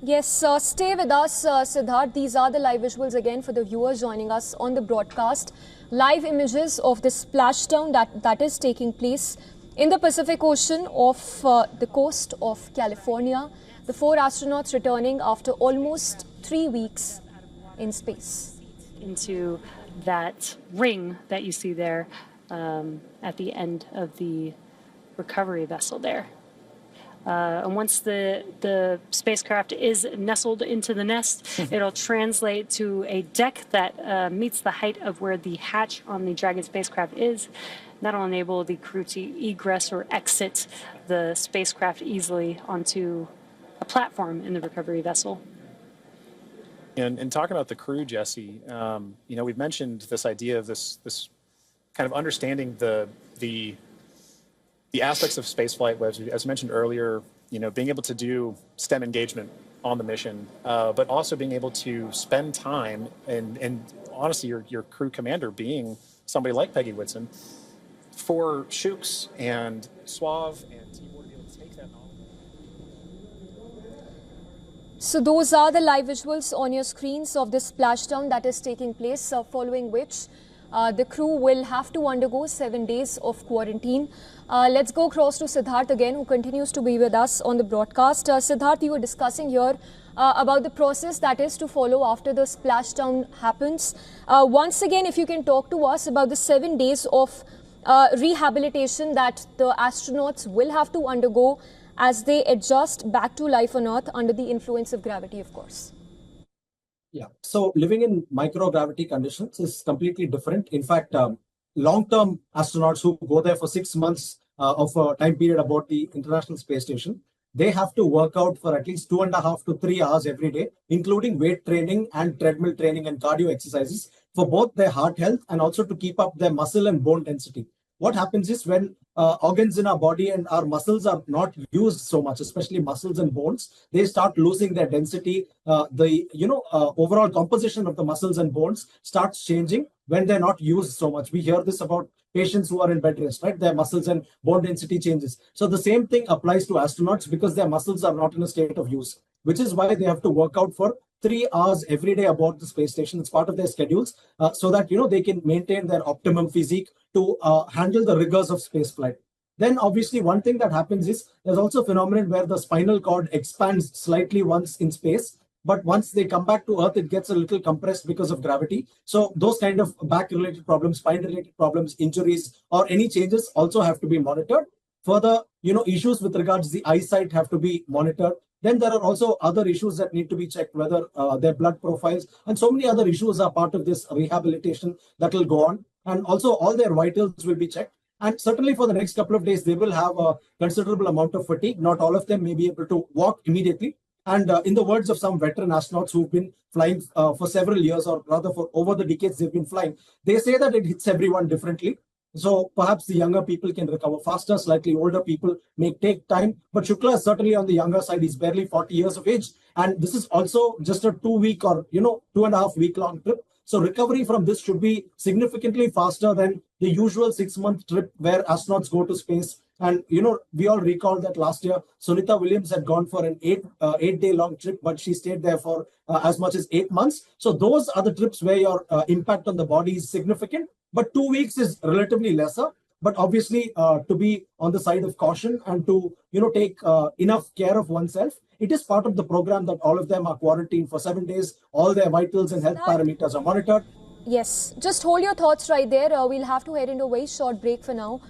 Yes, stay with us, Siddharth. These are the live visuals again for the viewers joining us on the broadcast. Live images of the splashdown that is taking place in the Pacific Ocean off the coast of California. The 4 astronauts returning after almost 3 weeks in space. Into that ring that you see there at the end of the recovery vessel there. And once the spacecraft is nestled into the nest, it'll translate to a deck that meets the height of where the hatch on the Dragon spacecraft is. That'll enable the crew to egress or exit the spacecraft easily onto a platform in the recovery vessel. And talking about the crew, Jesse, you know, we've mentioned this idea of this kind of understanding the aspects of spaceflight, as mentioned earlier, you know, being able to do STEM engagement on the mission, but also being able to spend time and honestly, your crew commander being somebody like Peggy Whitson, for Shooks and Suave and Timur to be able to take that knowledge. So those are the live visuals on your screens of this splashdown that is taking place, following which the crew will have to undergo 7 days of quarantine. Let's go across to Siddharth again, who continues to be with us on the broadcast. Siddharth, you were discussing here about the process that is to follow after the splashdown happens. Once again, if you can talk to us about the 7 days of rehabilitation that the astronauts will have to undergo as they adjust back to life on Earth under the influence of gravity, of course. Yeah, so living in microgravity conditions is completely different. In fact, long-term astronauts who go there for 6 months of a time period aboard the International Space Station, they have to work out for at least 2.5 to 3 hours every day, including weight training and treadmill training and cardio exercises for both their heart health and also to keep up their muscle and bone density. What happens is when organs in our body and our muscles are not used so much, especially muscles and bones, they start losing their density. Overall composition of the muscles and bones starts changing when they're not used so much. We hear this about patients who are in bed rest, right? Their muscles and bone density changes. So the same thing applies to astronauts because their muscles are not in a state of use, which is why they have to work out for 3 hours every day aboard the space station. It's part of their schedules so that, you know, they can maintain their optimum physique to handle the rigors of spaceflight. Then obviously one thing that happens is there's also a phenomenon where the spinal cord expands slightly once in space, but once they come back to Earth, it gets a little compressed because of gravity. So those kind of back-related problems, spine-related problems, injuries, or any changes also have to be monitored. Further, you know, issues with regards to the eyesight have to be monitored. Then there are also other issues that need to be checked, whether their blood profiles and so many other issues are part of this rehabilitation that will go on. And also all their vitals will be checked. And certainly for the next couple of days, they will have a considerable amount of fatigue. Not all of them may be able to walk immediately. And in the words of some veteran astronauts who've been flying for several years, or rather for over the decades they've been flying, they say that it hits everyone differently. So perhaps the younger people can recover faster, slightly older people may take time. But Shukla is certainly on the younger side. He's barely 40 years of age. And this is also just a 2-week or, 2.5 week long trip. So recovery from this should be significantly faster than the usual 6-month trip where astronauts go to space. And, we all recall that last year, Sunita Williams had gone for an 8-day long trip, but she stayed there for as much as 8 months. So those are the trips where your impact on the body is significant. But 2 weeks is relatively lesser. But obviously, to be on the side of caution and to, take enough care of oneself, it is part of the program that all of them are quarantined for 7 days. All their vitals and health parameters are monitored. Yes, just hold your thoughts right there. We'll have to head into a very short break for now.